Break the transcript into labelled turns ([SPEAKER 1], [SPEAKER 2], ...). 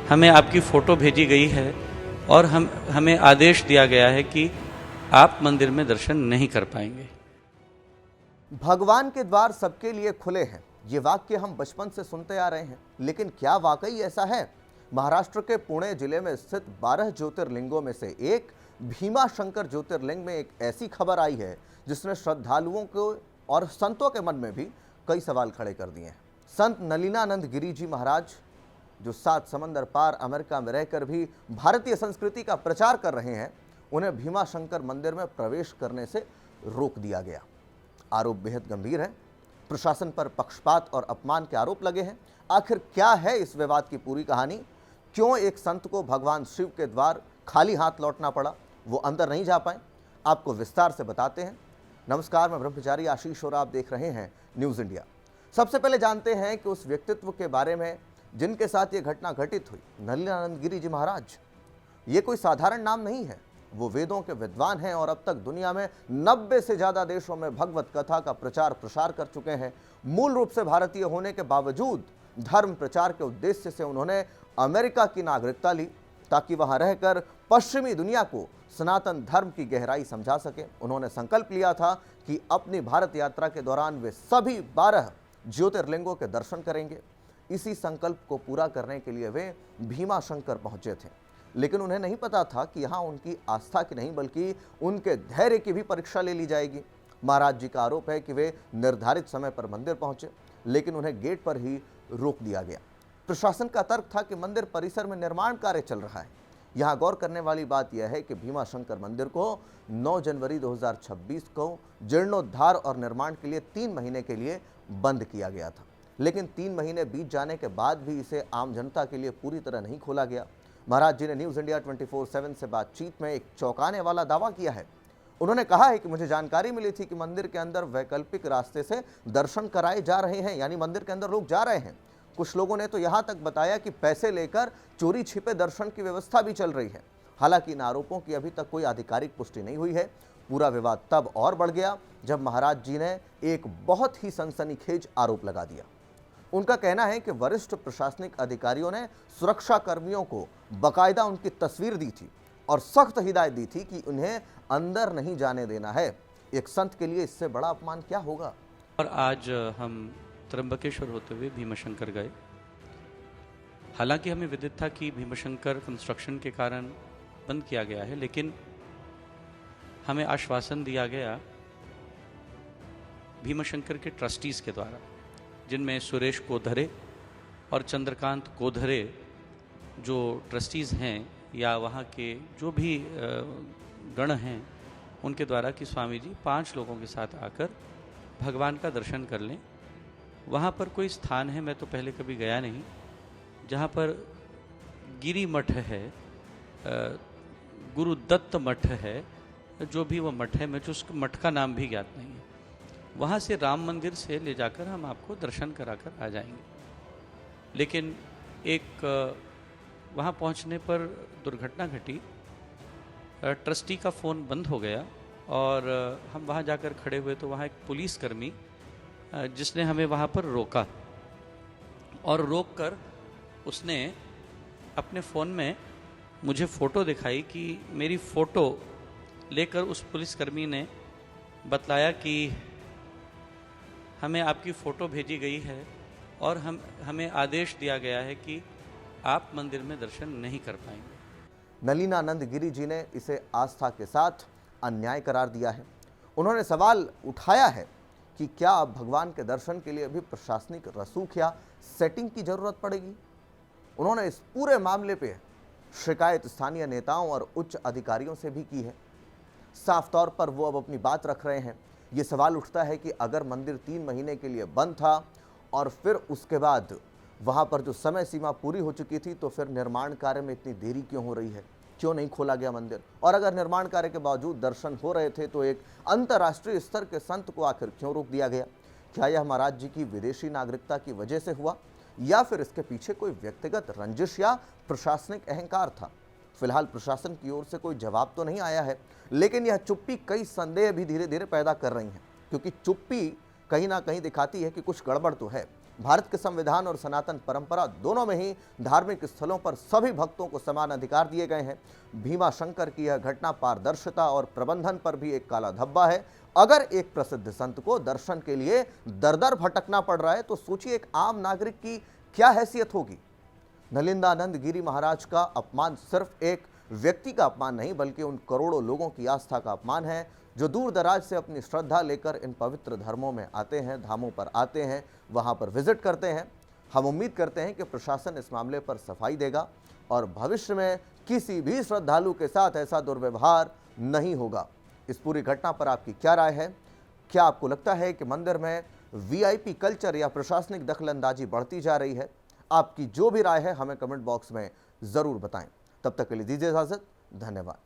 [SPEAKER 1] हमें आपकी फ़ोटो भेजी गई है और हमें आदेश दिया गया है कि आप मंदिर में दर्शन नहीं कर पाएंगे।
[SPEAKER 2] भगवान के द्वार सबके लिए खुले हैं, ये वाक्य हम बचपन से सुनते आ रहे हैं, लेकिन क्या वाकई ऐसा है? महाराष्ट्र के पुणे जिले में स्थित 12 ज्योतिर्लिंगों में से एक भीमा शंकर ज्योतिर्लिंग में एक ऐसी खबर आई है जिसने श्रद्धालुओं को और संतों के मन में भी कई सवाल खड़े कर दिए हैं। संत नलिनानंद गिरी जी महाराज, जो 7 समंदर पार अमेरिका में रहकर भी भारतीय संस्कृति का प्रचार कर रहे हैं, उन्हें भीमा शंकर मंदिर में प्रवेश करने से रोक दिया गया। आरोप बेहद गंभीर है। प्रशासन पर पक्षपात और अपमान के आरोप लगे हैं। आखिर क्या है इस विवाद की पूरी कहानी? क्यों एक संत को भगवान शिव के द्वार खाली हाथ लौटना पड़ा, वो अंदर नहीं जा पाए? आपको विस्तार से बताते हैं। नमस्कार, मैं ब्रह्मचारी आशीष और आप देख रहे हैं न्यूज़ इंडिया। सबसे पहले जानते हैं कि उस व्यक्तित्व के बारे में जिनके साथ ये घटना घटित हुई, नलिनानंद गिरी जी महाराज। ये कोई साधारण नाम नहीं है। वो वेदों के विद्वान हैं और अब तक दुनिया में 90 से ज़्यादा देशों में भगवत कथा का प्रचार प्रसार कर चुके हैं। मूल रूप से भारतीय होने के बावजूद धर्म प्रचार के उद्देश्य से उन्होंने अमेरिका की नागरिकता ली ताकि वहां रहकर पश्चिमी दुनिया को सनातन धर्म की गहराई समझा सके। उन्होंने संकल्प लिया था कि अपनी भारत यात्रा के दौरान वे सभी 12 ज्योतिर्लिंगों के दर्शन करेंगे। इसी संकल्प को पूरा करने के लिए वे भीमा शंकर पहुंचे थे, लेकिन उन्हें नहीं पता था कि यहाँ उनकी आस्था की नहीं बल्कि उनके धैर्य की भी परीक्षा ले ली जाएगी। महाराज जी का आरोप है कि वे निर्धारित समय पर मंदिर पहुंचे, लेकिन उन्हें गेट पर ही रोक दिया गया। प्रशासन का तर्क था कि मंदिर परिसर में निर्माण कार्य चल रहा है। यहाँ गौर करने वाली बात यह है कि भीमा शंकर मंदिर को 9 जनवरी 2026 को जीर्णोद्धार और निर्माण के लिए 3 महीने के लिए बंद किया गया था, लेकिन 3 महीने बीत जाने के बाद भी इसे आम जनता के लिए पूरी तरह नहीं खोला गया। महाराज जी ने न्यूज़ इंडिया 24/7 से बातचीत में एक चौंकाने वाला दावा किया है। उन्होंने कहा है कि मुझे जानकारी मिली थी कि मंदिर के अंदर वैकल्पिक रास्ते से दर्शन कराए जा रहे हैं, यानी मंदिर के अंदर लोग जा रहे हैं। कुछ लोगों ने तो यहाँ तक बताया कि पैसे लेकर चोरी छिपे दर्शन की व्यवस्था भी चल रही है। हालांकि इन आरोपों की अभी तक कोई आधिकारिक पुष्टि नहीं हुई है। पूरा विवाद तब और बढ़ गया जब महाराज जी ने एक बहुत ही सनसनीखेज आरोप लगा दिया। उनका कहना है कि वरिष्ठ प्रशासनिक अधिकारियों ने सुरक्षा कर्मियों को बाकायदा उनकी तस्वीर दी थी और सख्त हिदायत दी थी कि उन्हें अंदर नहीं जाने देना है। एक संत के लिए इससे बड़ा अपमान क्या होगा?
[SPEAKER 1] और आज हम त्र्यंबकेश्वर होते हुए भीमाशंकर गए। हालांकि हमें विदित था कि भीमाशंकर कंस्ट्रक्शन के कारण बंद किया गया है, लेकिन हमें आश्वासन दिया गया भीमाशंकर के ट्रस्टीज़ के द्वारा, जिनमें सुरेश कोधरे और चंद्रकांत कोधरे जो ट्रस्टीज़ हैं या वहाँ के जो भी गण हैं, उनके द्वारा कि स्वामी जी 5 लोगों के साथ आकर भगवान का दर्शन कर लें। वहाँ पर कोई स्थान है, मैं तो पहले कभी गया नहीं, जहाँ पर गिरी मठ है, गुरुदत्त मठ है, जो भी वो मठ है, मुझे उस मठ का नाम भी ज्ञात नहीं है। वहाँ से राम मंदिर से ले जाकर हम आपको दर्शन कराकर आ जाएंगे। लेकिन एक वहाँ पहुँचने पर दुर्घटना घटी। ट्रस्टी का फ़ोन बंद हो गया और हम वहाँ जाकर खड़े हुए तो वहाँ एक पुलिसकर्मी जिसने हमें वहाँ पर रोका और रोक कर उसने अपने फ़ोन में मुझे फ़ोटो दिखाई कि मेरी फ़ोटो लेकर उस पुलिसकर्मी ने बतलाया कि हमें आपकी फ़ोटो भेजी गई है और हमें आदेश दिया गया है कि आप मंदिर में दर्शन नहीं कर पाएंगे।
[SPEAKER 2] नलिनानंद गिरी जी ने इसे आस्था के साथ अन्याय करार दिया है। उन्होंने सवाल उठाया है कि क्या अब भगवान के दर्शन के लिए भी प्रशासनिक रसूख या सेटिंग की जरूरत पड़ेगी। उन्होंने इस पूरे मामले पे शिकायत स्थानीय नेताओं और उच्च अधिकारियों से भी की है। साफ तौर पर वो अब अपनी बात रख रहे हैं। ये सवाल उठता है कि अगर मंदिर 3 महीने के लिए बंद था और फिर उसके बाद वहाँ पर जो समय सीमा पूरी हो चुकी थी, तो फिर निर्माण कार्य में इतनी देरी क्यों हो रही है? क्यों नहीं खोला गया मंदिर? और अगर निर्माण कार्य के बावजूद दर्शन हो रहे थे तो एक अंतर्राष्ट्रीय स्तर के संत को आखिर क्यों रोक दिया गया? क्या यह महाराज जी की विदेशी नागरिकता की वजह से हुआ या फिर इसके पीछे कोई व्यक्तिगत रंजिश या प्रशासनिक अहंकार था? फिलहाल प्रशासन की ओर से कोई जवाब तो नहीं आया है, लेकिन यह चुप्पी कई संदेह भी धीरे धीरे पैदा कर रही है, क्योंकि चुप्पी कहीं ना कहीं दिखाती है कि कुछ गड़बड़ तो है। भारत के संविधान और सनातन परंपरा दोनों में ही धार्मिक स्थलों पर सभी भक्तों को समान अधिकार दिए गए हैं। भीमा शंकर की यह घटना पारदर्शिता और प्रबंधन पर भी एक काला धब्बा है। अगर एक प्रसिद्ध संत को दर्शन के लिए दर दर भटकना पड़ रहा है तो सोचिए एक आम नागरिक की क्या हैसियत होगी। नलिंदानंद गिरी महाराज का अपमान सिर्फ एक व्यक्ति का अपमान नहीं बल्कि उन करोड़ों लोगों की आस्था का अपमान है जो दूर दराज से अपनी श्रद्धा लेकर इन पवित्र धर्मों में आते हैं, धामों पर आते हैं, वहां पर विजिट करते हैं। हम उम्मीद करते हैं कि प्रशासन इस मामले पर सफाई देगा और भविष्य में किसी भी श्रद्धालु के साथ ऐसा दुर्व्यवहार नहीं होगा। इस पूरी घटना पर आपकी क्या राय है? क्या आपको लगता है कि मंदिर में वीआईपी कल्चर या प्रशासनिक दखलंदाजी बढ़ती जा रही है? आपकी जो भी राय है हमें कमेंट बॉक्स में जरूर बताएं। तब तक के लिए दीजिए इजाजत। धन्यवाद।